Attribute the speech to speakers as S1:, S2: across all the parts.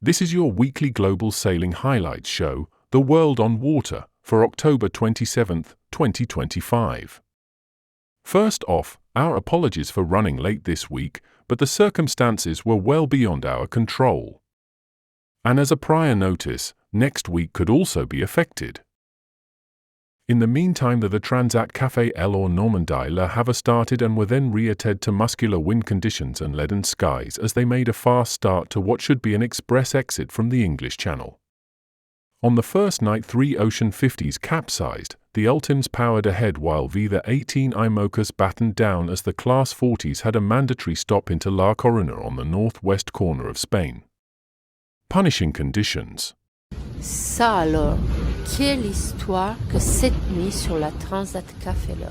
S1: This is your weekly global sailing highlights show, The World on Water, for October 27th, 2025. First off, our apologies for running late this week, but the circumstances were well beyond our control. And as a prior notice, next week could also be affected. In the meantime, the Transat CAFÉ or Normandie Le Havre started and were then reated to muscular wind conditions and leaden skies as they made a fast start to what should be an express exit from the English Channel. On the first night, 3 Ocean 50s capsized, the Ultims powered ahead while vthe 18 Imocas battened down as the Class 40s had a mandatory stop into La Coruña on the northwest corner of Spain. Punishing conditions.
S2: Ça alors, quelle histoire que cette nuit sur la Transat CAFÉ là.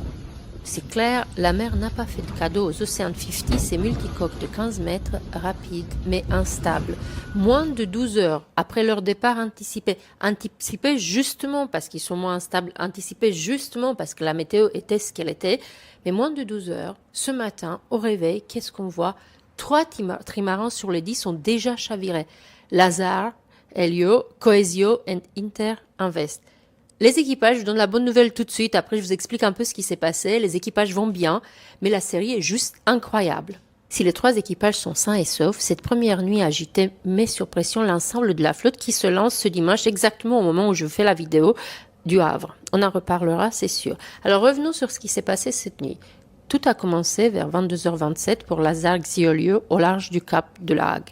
S2: C'est clair, la mer n'a pas fait de cadeau aux Ocean 50, ces multicoques de 15 mètres, rapides mais instables. Moins de 12 heures après leur départ anticipé justement parce qu'ils sont moins instables, anticipé justement parce que la météo était ce qu'elle était, mais moins de 12 heures, ce matin, au réveil, qu'est-ce qu'on voit? 3 trimarans sur les 10 sont déjà chavirés. Lazare, Helio, Coesio et Inter-Invest. Les équipages, je donne la bonne nouvelle tout de suite, après je vous explique un peu ce qui s'est passé. Les équipages vont bien, mais la série est juste incroyable. Si les 3 équipages sont sains et saufs, cette première nuit agitée met sur pression l'ensemble de la flotte qui se lance ce dimanche exactement au moment où je fais la vidéo du Havre. On en reparlera, c'est sûr. Alors revenons sur ce qui s'est passé cette nuit. Tout a commencé vers 22h27 pour Lazare Xiolio au large du cap de la Hague.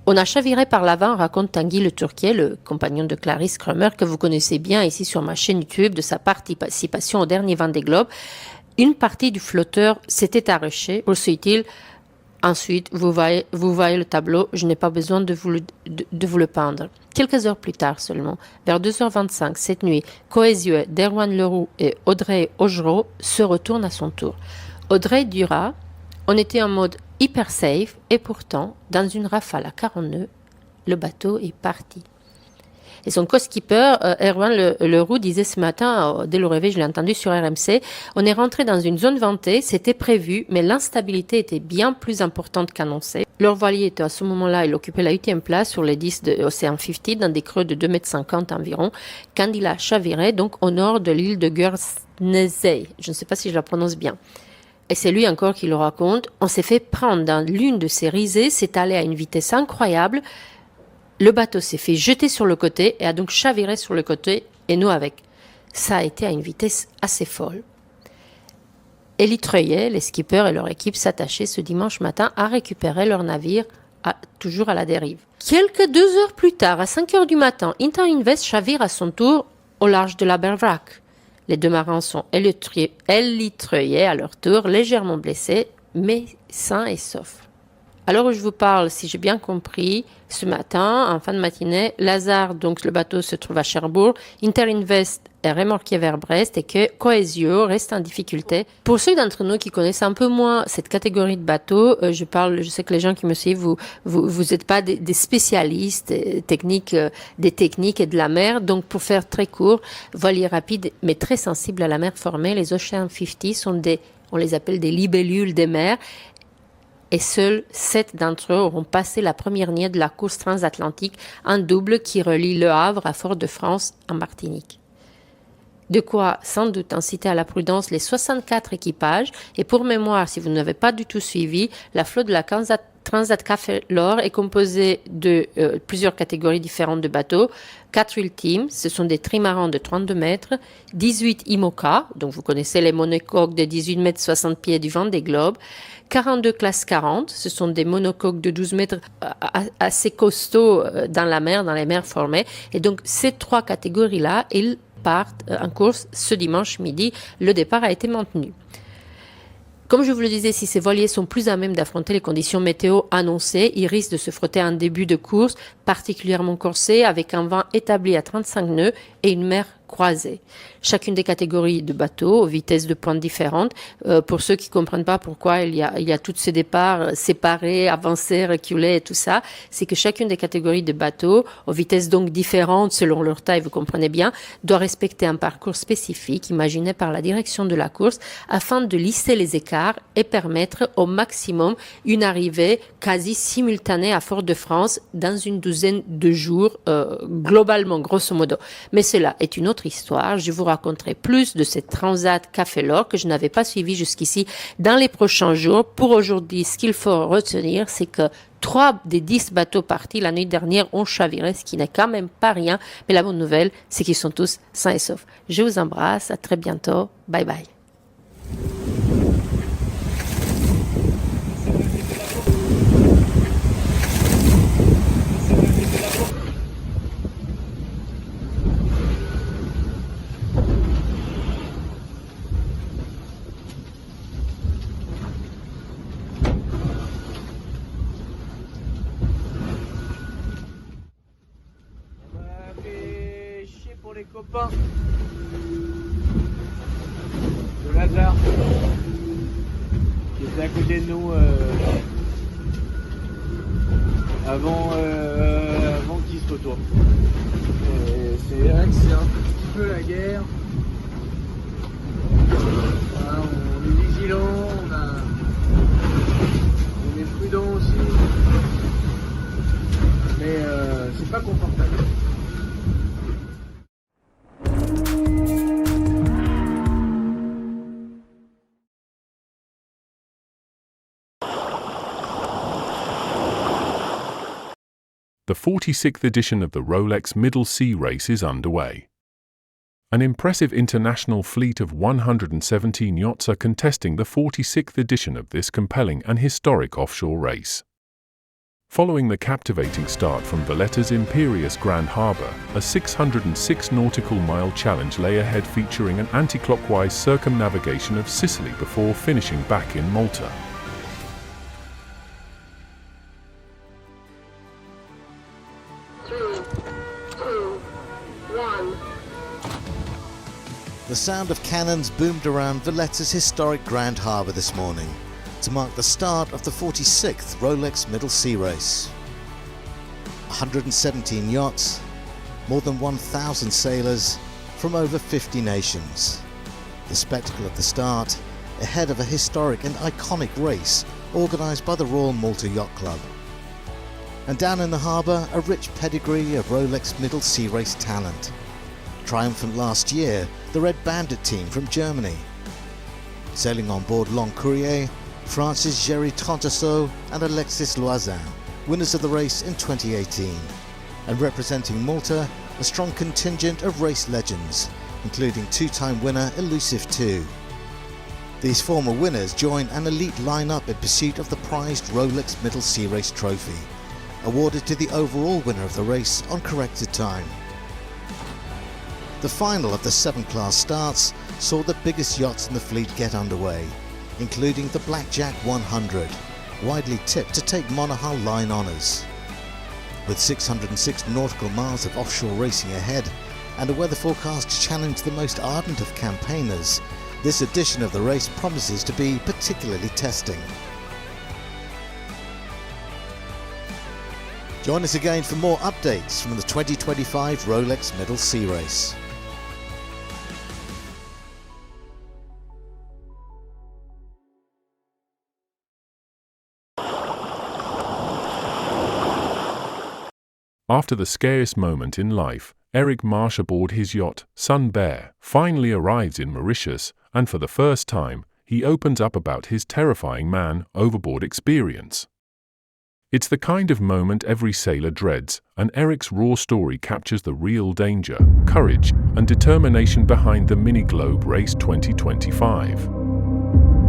S2: On a chaviré par l'avant, raconte Tanguy le Turquier, le compagnon de Clarisse Kremer, que vous connaissez bien ici sur ma chaîne YouTube de sa participation au dernier Vendée Globe. Une partie du flotteur s'était arrachée, poursuit-il. Ensuite, vous voyez le tableau, je n'ai pas besoin de vous le peindre. Quelques heures plus tard seulement, vers 2h25 cette nuit, Coesio, Derwan Leroux et Audrey Augereau se retournent à son tour. Audrey dira: on était en mode hyper safe et pourtant, dans une rafale à 40 nœuds, le bateau est parti. Et son co-skipper, Erwan Leroux, disait ce matin, dès le réveil, je l'ai entendu sur RMC, on est rentré dans une zone ventée, c'était prévu, mais l'instabilité était bien plus importante qu'annoncé. Leur voilier était à ce moment-là, il occupait la 8e place sur les 10 de Ocean 50, dans des creux de 2,50 m environ, quand il a chaviré, donc au nord de l'île de Guernsey. Je ne sais pas si je la prononce bien. Et c'est lui encore qui le raconte. On s'est fait prendre dans l'une de ces risées, c'est allé à une vitesse incroyable. Le bateau s'est fait jeter sur le côté et a donc chaviré sur le côté et nous avec. Ça a été à une vitesse assez folle. Élie Treuillet, les skippers et leur équipe s'attachaient ce dimanche matin à récupérer leur navire, toujours à la dérive. Quelques 2 heures plus tard, à 5 heures du matin, Inter-Invest chavire à son tour au large de la Bergerac. Les 2 marins sont élitreuillés à leur tour, légèrement blessés, mais sains et saufs. Alors où je vous parle, si j'ai bien compris, ce matin, en fin de matinée, Lazare, donc le bateau se trouve à Cherbourg, Inter-Invest est remorqué vers Brest et que Coesio reste en difficulté. Pour ceux d'entre nous qui connaissent un peu moins cette catégorie de bateaux, je sais que les gens qui me suivent, vous êtes pas des spécialistes techniques, des techniques et de la mer. Donc pour faire très court, voiliers rapides mais très sensibles à la mer formée, les Ocean 50 sont on les appelle des libellules des mers. Et seuls 7 d'entre eux auront passé la première nuit de la course transatlantique, un double qui relie Le Havre à Fort-de-France en Martinique. De quoi sans doute inciter à la prudence les 64 équipages. Et pour mémoire, si vous n'avez pas du tout suivi, la flotte de la Transat CAFÉ est composée de plusieurs catégories différentes de bateaux. 4 Ultims, ce sont des trimarans de 32 mètres, 18 Imocas, donc vous connaissez les monocoques de 18 mètres 60 pieds du Vendée Globe, 42 classes 40, ce sont des monocoques de 12 mètres assez costauds dans la mer, dans les mers formées. Et donc ces 3 catégories-là, ils partent en course ce dimanche midi. Le départ a été maintenu. Comme je vous le disais, si ces voiliers sont plus à même d'affronter les conditions météo annoncées, ils risquent de se frotter en début de course, particulièrement corsé, avec un vent établi à 35 nœuds et une mer croisés. Chacune des catégories de bateaux, vitesses de pointe différentes. Pour ceux qui ne comprennent pas pourquoi il y a tous ces départs séparés, avancés, reculés et tout ça, c'est que chacune des catégories de bateaux, aux vitesses donc différentes selon leur taille, vous comprenez bien, doit respecter un parcours spécifique imaginé par la direction de la course afin de lisser les écarts et permettre au maximum une arrivée quasi simultanée à Fort-de-France dans une douzaine de jours, globalement, grosso modo. Mais cela est une autre histoire. Je vous raconterai plus de cette Transat Café L'Or que je n'avais pas suivi jusqu'ici dans les prochains jours. Pour aujourd'hui, ce qu'il faut retenir, c'est que 3 des 10 bateaux partis la nuit dernière ont chaviré, ce qui n'est quand même pas rien. Mais la bonne nouvelle, c'est qu'ils sont tous sains et saufs. Je vous embrasse. À très bientôt. Bye bye.
S3: Pour les copains de Lazare qui étaient à côté de nous avant qu'ils se retournent. C'est vrai que c'est un petit peu la guerre. Voilà, on est vigilant, on est prudent aussi, mais c'est pas confortable.
S1: The 46th edition of the Rolex Middle Sea Race is underway. An impressive international fleet of 117 yachts are contesting the 46th edition of this compelling and historic offshore race. Following the captivating start from Valletta's imperious Grand Harbour, a 606 nautical mile challenge lay ahead featuring an anti-clockwise circumnavigation of Sicily before finishing back in Malta.
S4: The sound of cannons boomed around Valletta's historic Grand Harbour this morning to mark the start of the 46th Rolex Middle Sea Race. 117 yachts, more than 1,000 sailors from over 50 nations. The spectacle of the start, ahead of a historic and iconic race organised by the Royal Malta Yacht Club. And down in the harbour, a rich pedigree of Rolex Middle Sea Race talent. Triumphant last year, the Red Bandit team from Germany. Sailing on board Long Courrier, France's Géry Trontasseau and Alexis Loisin, winners of the race in 2018. And representing Malta, a strong contingent of race legends, including two-time winner Elusive 2. These former winners join an elite lineup in pursuit of the prized Rolex Middle Sea Race trophy, awarded to the overall winner of the race on corrected time. The final of the 7-class starts saw the biggest yachts in the fleet get underway, including the Blackjack 100, widely tipped to take Monaghan line honours. With 606 nautical miles of offshore racing ahead and a weather forecast to challenge the most ardent of campaigners, this edition of the race promises to be particularly testing. Join us again for more updates from the 2025 Rolex Middle Sea Race.
S1: After the scariest moment in life, Eric Marsh aboard his yacht, Sun Bear, finally arrives in Mauritius, and for the first time, he opens up about his terrifying man-overboard experience. It's the kind of moment every sailor dreads, and Eric's raw story captures the real danger, courage, and determination behind the Mini Globe Race 2025.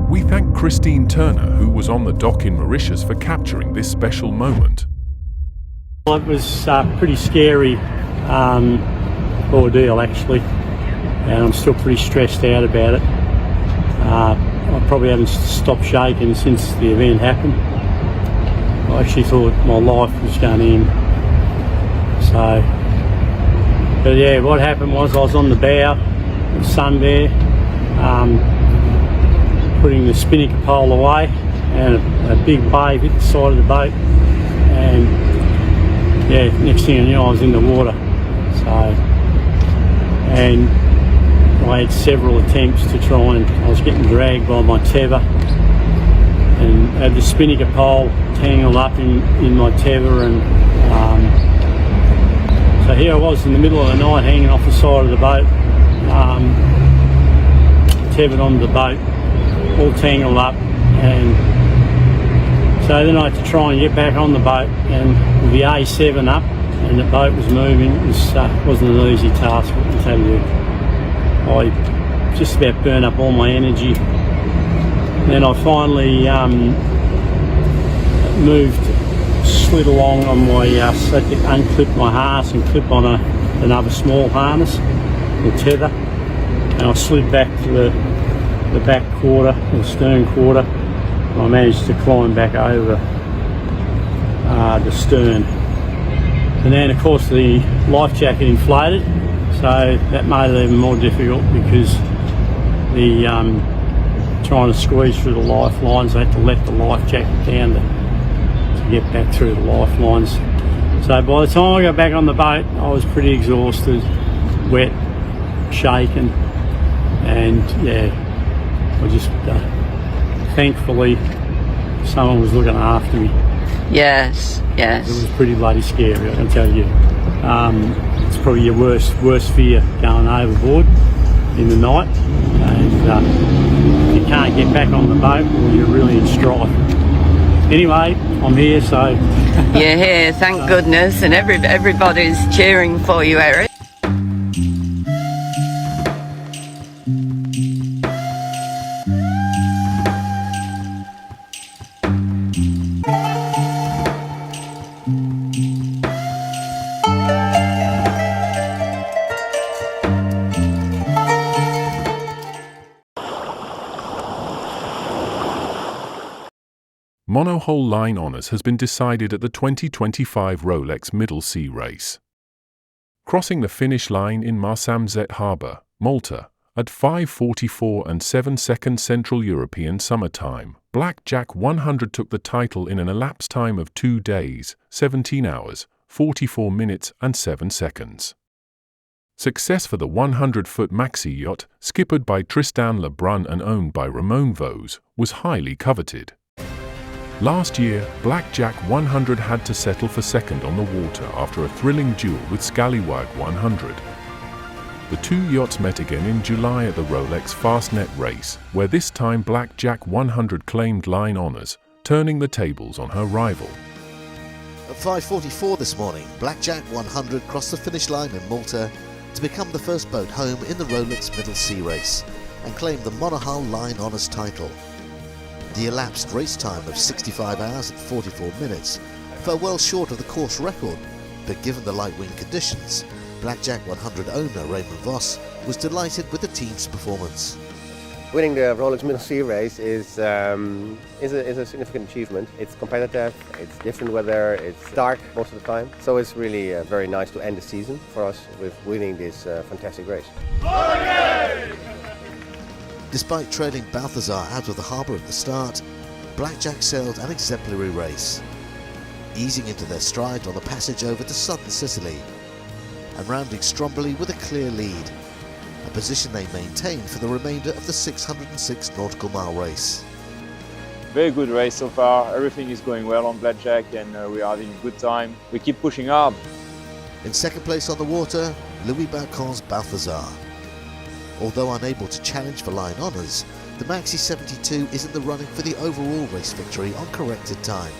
S1: We thank Christine Turner, who was on the dock in Mauritius, for capturing this special moment.
S5: It was a pretty scary ordeal actually, and I'm still pretty stressed out about it. I probably haven't stopped shaking since the event happened. I actually thought my life was going to end. So But yeah, what happened was I was on the bow, the sun there, putting the spinnaker pole away, and a big wave hit the side of the boat, and yeah, next thing I knew I was in the water. So, and I had several attempts to try, and I was getting dragged by my tether, and had the spinnaker pole tangled up in my tether, and so here I was in the middle of the night hanging off the side of the boat, tethered onto the boat, all tangled up, and so then I had to try and get back on the boat, and with the A7 up and the boat was moving, it wasn't an easy task, I can tell you. I just about burned up all my energy. Then I finally slid along on my, so I could unclip my harness and clip on another small harness, the tether, and I slid back to the back quarter, the stern quarter, and I managed to climb back over the stern. And then of course the life jacket inflated, so that made it even more difficult because the trying to squeeze through the lifelines, I had to let the life jacket down to get back through the lifelines. So by the time I got back on the boat, I was pretty exhausted, wet, shaken, and yeah, I just thankfully someone was looking after me.
S6: Yes, yes.
S5: It was pretty bloody scary, I can tell you. It's probably your worst fear, going overboard in the night, and if you can't get back on the boat, well, you're really in strife. Anyway, I'm here, so
S6: You're here, thank goodness, and everybody's cheering for you, Eric.
S1: Monohull line honours has been decided at the 2025 Rolex Middle Sea Race. Crossing the finish line in Transat Harbour, Malta, at 5:44 and 7 seconds Central European Summer Time, Blackjack 100 took the title in an elapsed time of 2 days, 17 hours, 44 minutes and 7 seconds. Success for the 100-foot maxi yacht, skippered by Tristan Lebrun and owned by Ramon Vos, was highly coveted. Last year, Blackjack 100 had to settle for second on the water after a thrilling duel with Scallywag 100. The two yachts met again in July at the Rolex Fastnet race, where this time Blackjack 100 claimed line honours, turning the tables on her rival.
S4: At 5:44 this morning, Blackjack 100 crossed the finish line in Malta to become the first boat home in the Rolex Middle Sea Race and claim the Monohull Line Honours title. The elapsed race time of 65 hours and 44 minutes fell well short of the course record, but given the light wind conditions, Blackjack 100 owner Raymond Vos was delighted with the team's performance.
S7: Winning the Rolex Middle Sea Race is a significant achievement. It's competitive, it's different weather, it's dark most of the time. So it's really very nice to end the season for us with winning this fantastic race.
S4: Despite trailing Balthazar out of the harbour at the start, Blackjack sailed an exemplary race, easing into their stride on the passage over to southern Sicily, and rounding Stromboli with a clear lead, a position they maintained for the remainder of the 606 nautical mile race.
S3: Very good race so far, everything is going well on Blackjack and we are having a good time. We keep pushing hard.
S4: In second place on the water, Louis Balcon's Balthazar. Although unable to challenge for line honours, the Maxi 72 is in the running for the overall race victory on corrected time.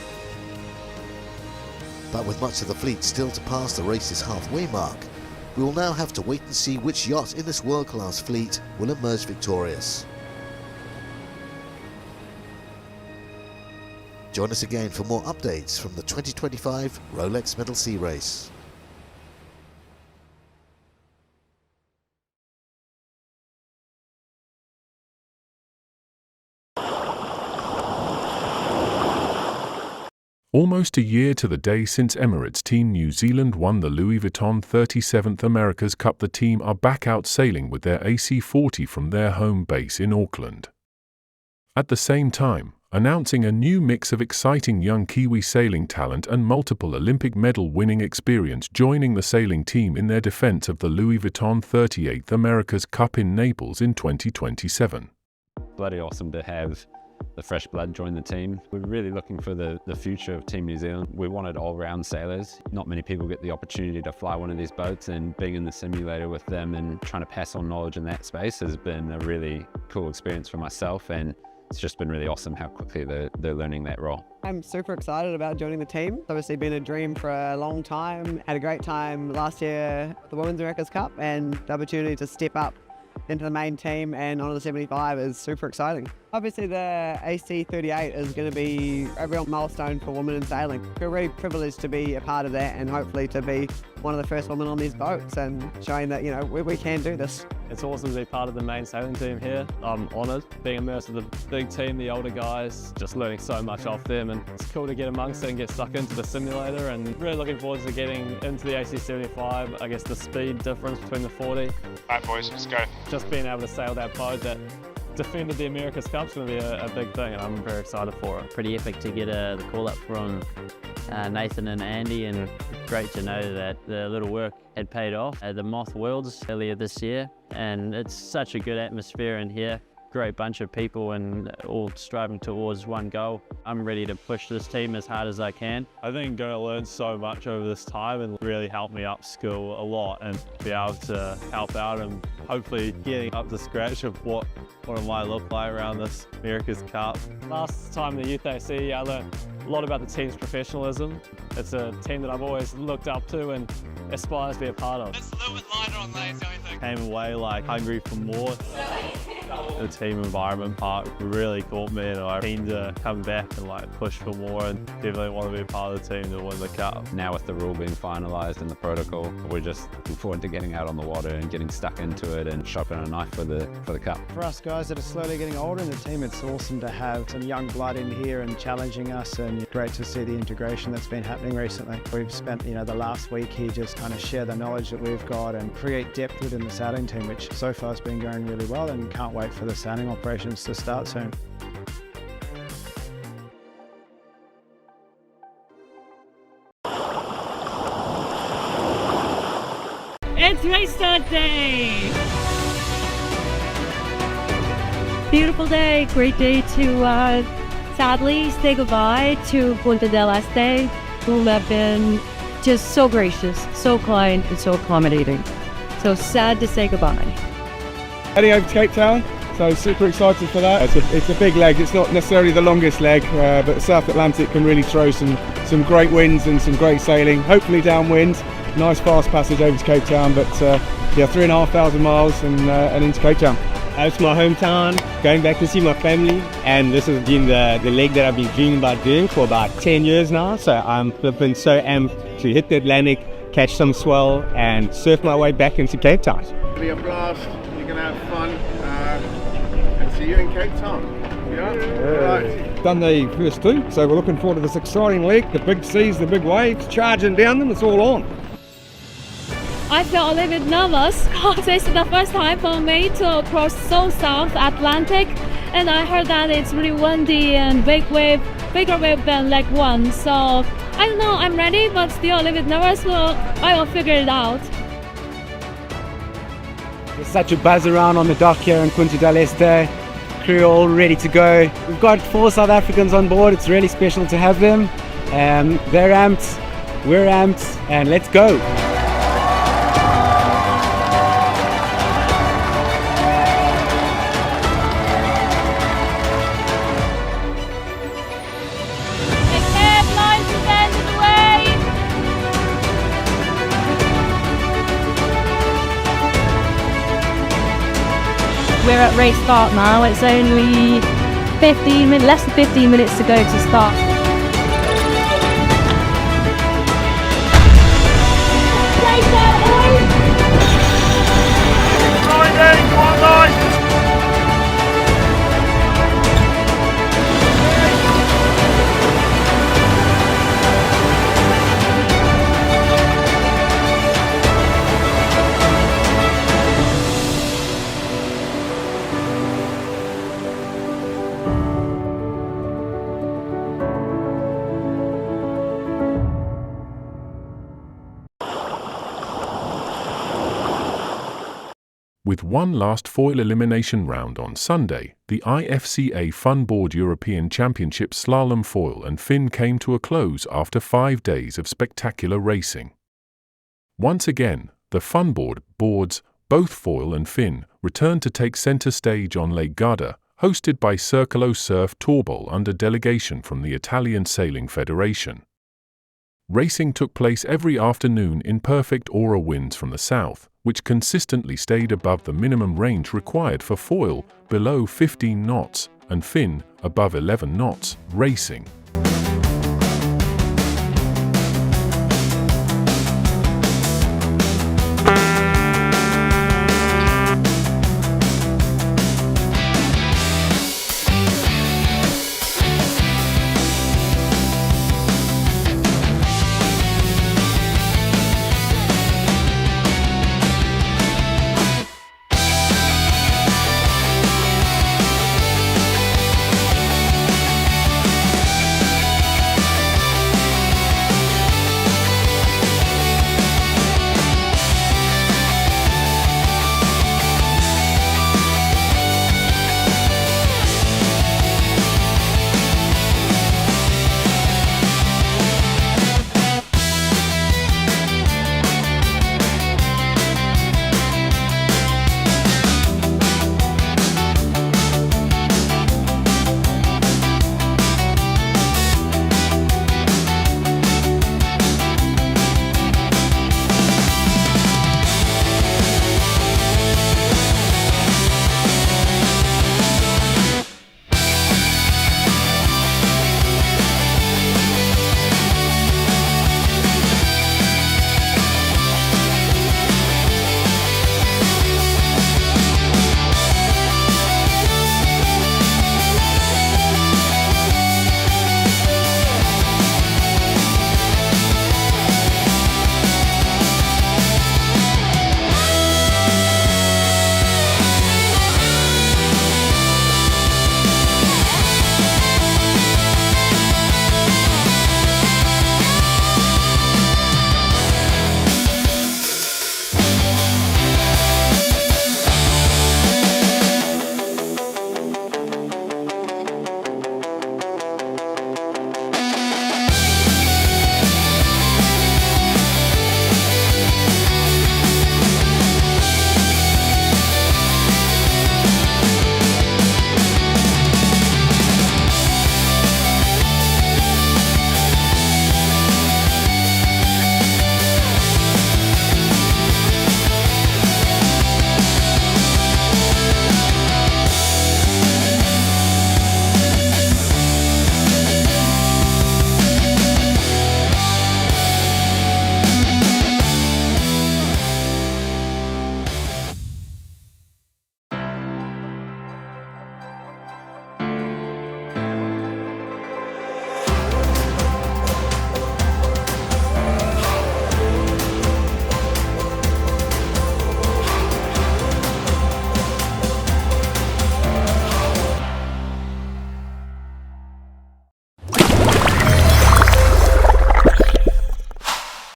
S4: But with much of the fleet still to pass the race's halfway mark, we will now have to wait and see which yacht in this world-class fleet will emerge victorious. Join us again for more updates from the 2025 Rolex Middle Sea Race.
S1: Almost a year to the day since Emirates Team New Zealand won the Louis Vuitton 37th America's Cup, the team are back out sailing with their AC-40 from their home base in Auckland. At the same time, announcing a new mix of exciting young Kiwi sailing talent and multiple Olympic medal-winning experience joining the sailing team in their defense of the Louis Vuitton 38th America's Cup in Naples in 2027.
S8: Bloody awesome to have the fresh blood join the team. We're really looking for the future of Team New Zealand. We wanted all-round sailors. Not many people get the opportunity to fly one of these boats, and being in the simulator with them and trying to pass on knowledge in that space has been a really cool experience for myself, and it's just been really awesome how quickly they're learning that role.
S9: I'm super excited about joining the team. It's obviously been a dream for a long time. Had a great time last year at the Women's America's Cup, and the opportunity to step up into the main team and onto the 75 is super exciting. Obviously the AC-38 is going to be a real milestone for women in sailing. We're really privileged to be a part of that and hopefully to be one of the first women on these boats and showing that, you know, we can do this.
S10: It's awesome to be part of the main sailing team here. I'm honoured being immersed with the big team, the older guys, just learning so much off them, and it's cool to get amongst it and get stuck into the simulator, and really looking forward to getting into the AC-75. I guess the speed difference between the 40.
S11: Alright boys, let's go.
S10: Just being able to sail that boat that defended the America's Cup is going to be a big thing, and I'm very excited for it.
S12: Pretty epic to get the call up from Nathan and Andy, and great to know that the little work had paid off at the Moth Worlds earlier this year, and it's such a good atmosphere in here. Great bunch of people and all striving towards one goal. I'm ready to push this team as hard as I can.
S10: I think I'm going to learn so much over this time and really help me upskill a lot and be able to help out and hopefully getting up to scratch of what it might look like around this America's Cup. Last time in the Youth AC, I learned a lot about the team's professionalism. It's a team that I've always looked up to and aspire to be a part of.
S11: It's a little bit lighter on legs, don't you think?
S10: Came away like hungry for more. The team environment part really caught me, and I'm keen to come back and like push for more, and definitely want to be a part of the team to win the cup.
S8: Now with the rule being finalised and the protocol, we're just looking forward to getting out on the water and getting stuck into it and sharpening a knife for the cup.
S13: For us guys that are slowly getting older in the team, it's awesome to have some young blood in here and challenging us, and great to see the integration that's been happening recently. We've spent the last week here just kind of share the knowledge that we've got and create depth within the sailing team, which so far has been going really well, and can't wait for the sailing operations to start soon.
S14: It's race start day! Beautiful day, great day to sadly say goodbye to Punta del Este, who have been just so gracious, so kind and so accommodating. So sad to say goodbye.
S15: Heading over to Cape Town, so super excited for that. It's a big leg. It's not necessarily the longest leg, but the South Atlantic can really throw some great winds and some great sailing, hopefully downwind. Nice fast passage over to Cape Town, but yeah, 3,500 miles and into Cape Town.
S16: It's my hometown, going back to see my family, and this has been the leg that I've been dreaming about doing for about 10 years now, so I'm flipping so amped to hit the Atlantic, catch some swell and surf my way back into Cape Town.
S17: It'll be a blast, you're going to have fun, and see you in Cape Town. Yeah? Right.
S15: Done the first two, so we're looking forward to this exciting leg, the big seas, the big waves, charging down them, it's all on.
S14: I feel a little bit nervous because it's the first time for me to cross so South Atlantic, and I heard that it's really windy and bigger wave than leg one. So I don't know, I'm ready, but still a little bit nervous. So I will figure it out.
S16: There's such a buzz around on the dock here in Punta del Este. Crew all ready to go. We've got 4 South Africans on board. It's really special to have them. They're amped, we're amped, and let's go.
S14: We're at race start now. It's only less than 15 minutes to go to start.
S1: With one last foil elimination round on Sunday, the IFCA Funboard European Championship Slalom Foil and Fin came to a close after 5 days of spectacular racing. Once again, the Funboard boards, both foil and fin, returned to take center stage on Lake Garda, hosted by Circolo Surf Tourbol under delegation from the Italian Sailing Federation. Racing took place every afternoon in perfect aura winds from the south, which consistently stayed above the minimum range required for foil, below 15 knots, and fin, above 11 knots, racing.